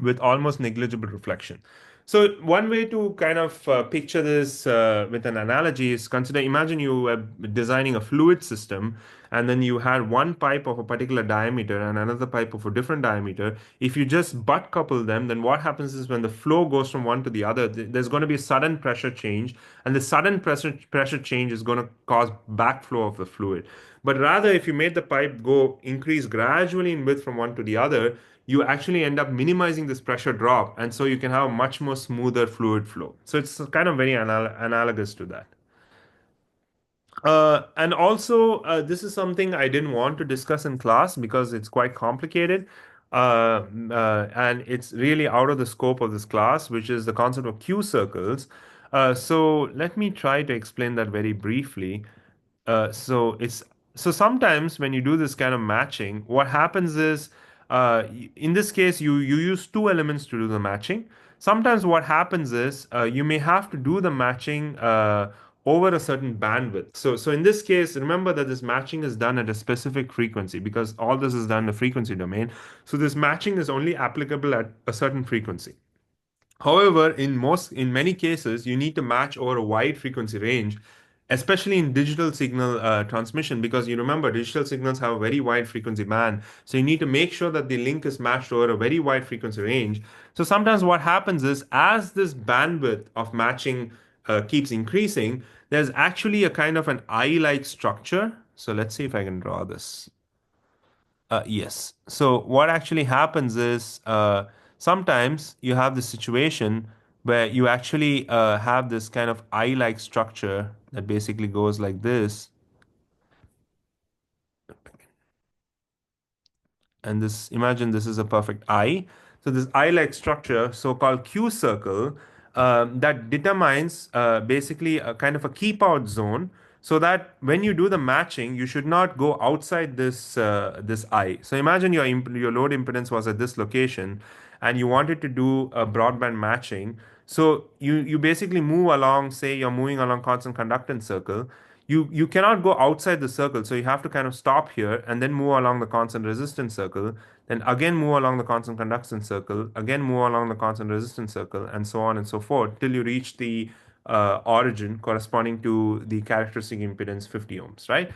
with almost negligible reflection. So one way to kind of picture this with an analogy is imagine you were designing a fluid system, and then you had one pipe of a particular diameter and another pipe of a different diameter. If you just butt couple them, then what happens is when the flow goes from one to the other, there's going to be a sudden pressure change, and the sudden pressure change is going to cause backflow of the fluid. But rather, if you made the pipe go increase gradually in width from one to the other, you actually end up minimizing this pressure drop, and so you can have a much more smoother fluid flow. So it's kind of very analogous to that. And also, this is something I didn't want to discuss in class because it's quite complicated. And it's really out of the scope of this class, which is the concept of Q circles. So let me try to explain that very briefly. So sometimes when you do this kind of matching, what happens is in this case, you use two elements to do the matching. Sometimes what happens is you may have to do the matching over a certain bandwidth. So in this case, remember that this matching is done at a specific frequency because all this is done in the frequency domain. So this matching is only applicable at a certain frequency. However, in many cases, you need to match over a wide frequency range, especially in digital signal transmission, because you remember digital signals have a very wide frequency band. So you need to make sure that the link is matched over a very wide frequency range. So sometimes what happens is as this bandwidth of matching keeps increasing, there's actually a kind of an eye-like structure. So let's see if I can draw this. Yes. So what actually happens is sometimes you have this situation where you actually have this kind of eye-like structure that basically goes like this. And this, imagine this is a perfect eye. So this eye-like structure, so-called Q circle, that determines basically a kind of a keep out zone, so that when you do the matching, you should not go outside this eye. So imagine your load impedance was at this location, and you wanted to do a broadband matching. So you basically move along, say you're moving along constant conductance circle, you cannot go outside the circle, so you have to kind of stop here and then move along the constant resistance circle, then again move along the constant conductance circle, again move along the constant resistance circle, and so on and so forth till you reach the origin corresponding to the characteristic impedance 50 ohms, right?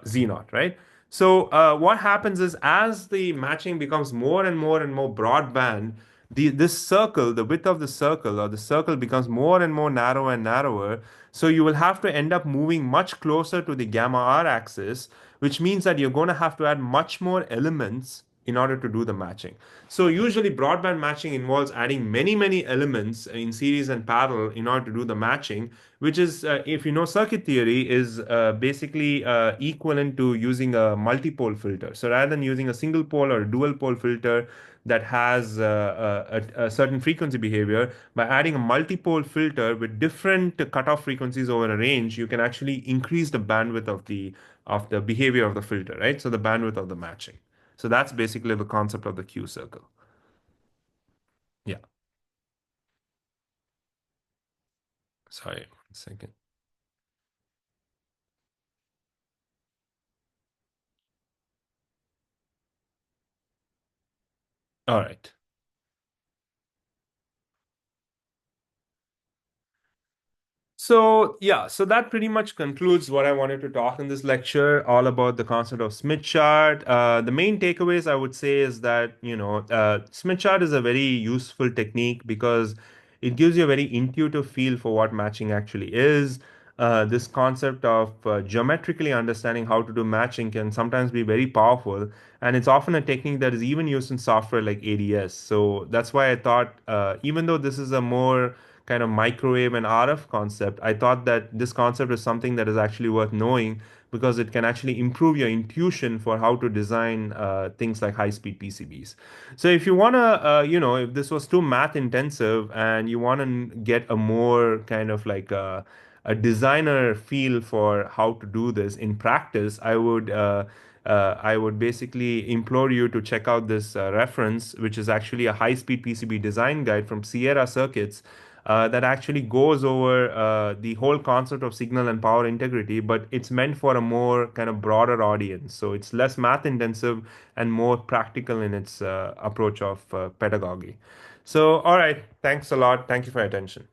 Z naught, right? So what happens is as the matching becomes more and more and more broadband, this circle, the width of the circle or the circle becomes more and more narrow and narrower. So you will have to end up moving much closer to the gamma R axis, which means that you're going to have to add much more elements in order to do the matching. So usually broadband matching involves adding many elements in series and parallel in order to do the matching, which is, if you know circuit theory, is basically equivalent to using a multipole filter. So rather than using a single pole or a dual pole filter that has a certain frequency behavior, by adding a multipole filter with different cutoff frequencies over a range, you can actually increase the bandwidth of the behavior of the filter, right? So the bandwidth of the matching. So that's basically the concept of the Q circle. Yeah. Sorry, 1 second. All right. So, yeah, so that pretty much concludes what I wanted to talk in this lecture, all about the concept of Smith chart. The main takeaways I would say is that, Smith chart is a very useful technique because it gives you a very intuitive feel for what matching actually is. This concept of geometrically understanding how to do matching can sometimes be very powerful, and it's often a technique that is even used in software like ADS. So that's why I thought, even though this is a more kind of microwave and RF concept, I thought that this concept is something that is actually worth knowing because it can actually improve your intuition for how to design things like high-speed PCBs. So if you want to, if this was too math intensive and you want to get a more kind of like a designer feel for how to do this in practice, I would basically implore you to check out this reference, which is actually a high-speed PCB design guide from Sierra Circuits that actually goes over the whole concept of signal and power integrity, but it's meant for a more kind of broader audience. So it's less math intensive and more practical in its approach of pedagogy. So, all right, thanks a lot. Thank you for your attention.